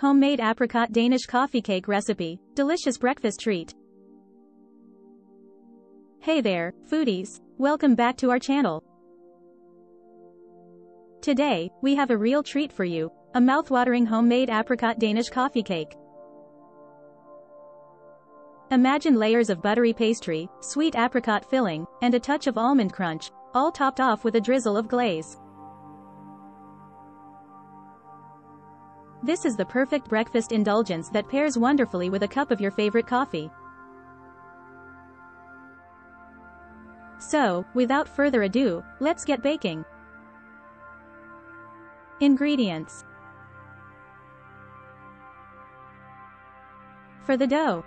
Homemade apricot Danish coffee cake recipe, delicious breakfast treat. Hey there, foodies, welcome back to our channel. Today, we have a real treat for you, a mouthwatering homemade apricot Danish coffee cake. Imagine layers of buttery pastry, sweet apricot filling, and a touch of almond crunch, all topped off with a drizzle of glaze. This is the perfect breakfast indulgence that pairs wonderfully with a cup of your favorite coffee. So, without further ado, let's get baking. Ingredients. For the dough: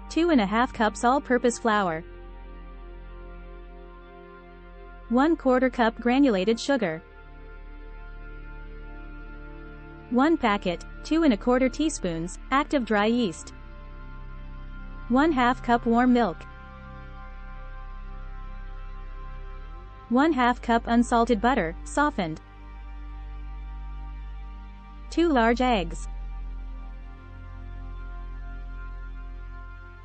2½ cups all-purpose flour, 1/4 cup granulated sugar, 1 packet, 2¼ teaspoons, active dry yeast, 1/2 cup warm milk, 1/2 cup unsalted butter, softened, 2 large eggs,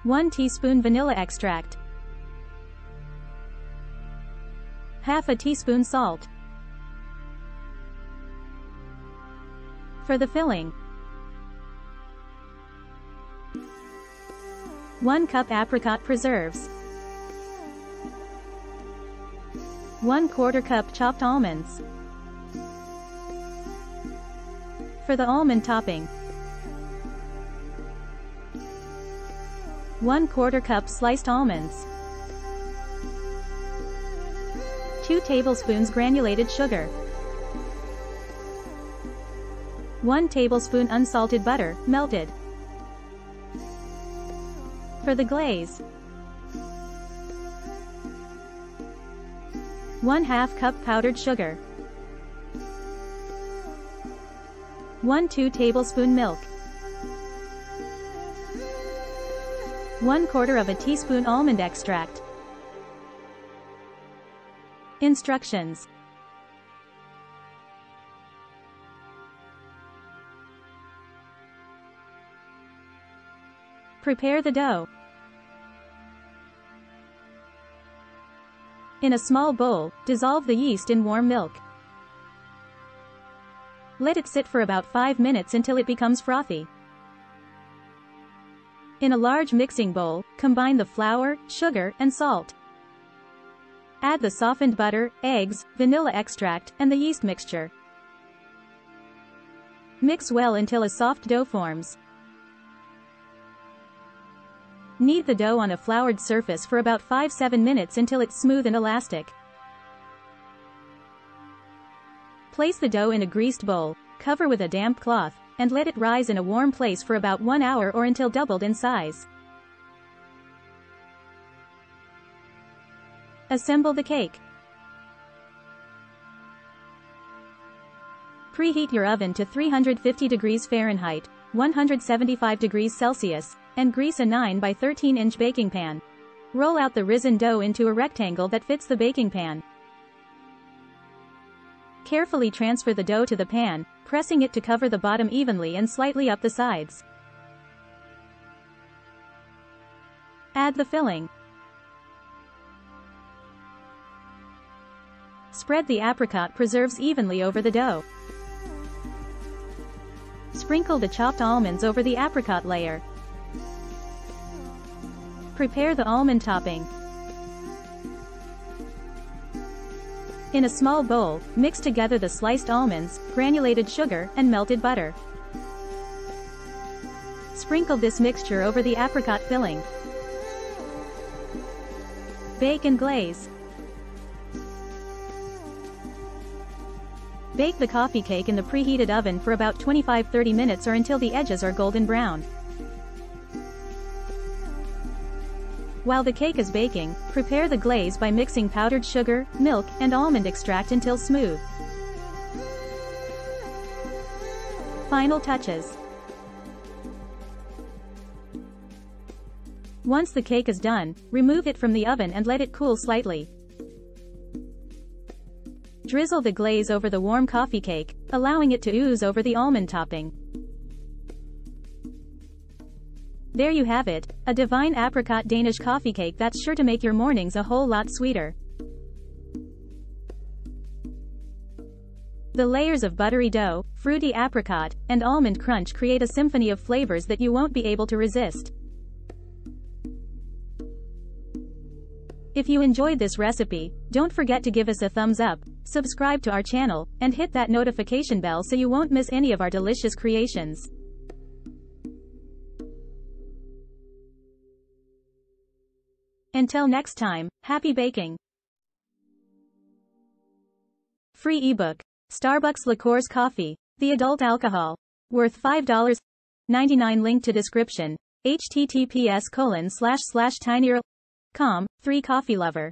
1 teaspoon vanilla extract, ½ teaspoon salt. For the filling: 1 cup apricot preserves, 1/4 cup chopped almonds. For the almond topping: 1/4 cup sliced almonds, 2 tablespoons granulated sugar, 1 tablespoon unsalted butter, melted. For the glaze: 1/2 cup powdered sugar, 1/2 tablespoon milk, 1/4 teaspoon almond extract. Instructions. Prepare the dough. In a small bowl, dissolve the yeast in warm milk. Let it sit for about 5 minutes until it becomes frothy. In a large mixing bowl, combine the flour, sugar, and salt. Add the softened butter, eggs, vanilla extract, and the yeast mixture. Mix well until a soft dough forms. Knead the dough on a floured surface for about 5-7 minutes until it's smooth and elastic. Place the dough in a greased bowl, cover with a damp cloth, and let it rise in a warm place for about 1 hour or until doubled in size. Assemble the cake. Preheat your oven to 350 degrees Fahrenheit, 175 degrees Celsius, and grease a 9 by 13-inch baking pan. Roll out the risen dough into a rectangle that fits the baking pan. Carefully transfer the dough to the pan, pressing it to cover the bottom evenly and slightly up the sides. Add the filling. Spread the apricot preserves evenly over the dough. Sprinkle the chopped almonds over the apricot layer. Prepare the almond topping. In a small bowl, mix together the sliced almonds, granulated sugar, and melted butter. Sprinkle this mixture over the apricot filling. Bake and glaze. Bake the coffee cake in the preheated oven for about 25-30 minutes or until the edges are golden brown. While the cake is baking, prepare the glaze by mixing powdered sugar, milk, and almond extract until smooth. Final touches. Once the cake is done, remove it from the oven and let it cool slightly. Drizzle the glaze over the warm coffee cake, allowing it to ooze over the almond topping. There you have it, a divine apricot Danish coffee cake that's sure to make your mornings a whole lot sweeter. The layers of buttery dough, fruity apricot, and almond crunch create a symphony of flavors that you won't be able to resist. If you enjoyed this recipe, don't forget to give us a thumbs up, subscribe to our channel, and hit that notification bell so you won't miss any of our delicious creations. Until next time, happy baking! Free ebook. Starbucks Liqueurs Coffee, the adult alcohol. Worth $5.99. Link to description. https://tinyurl.com. 3 Coffee Lover.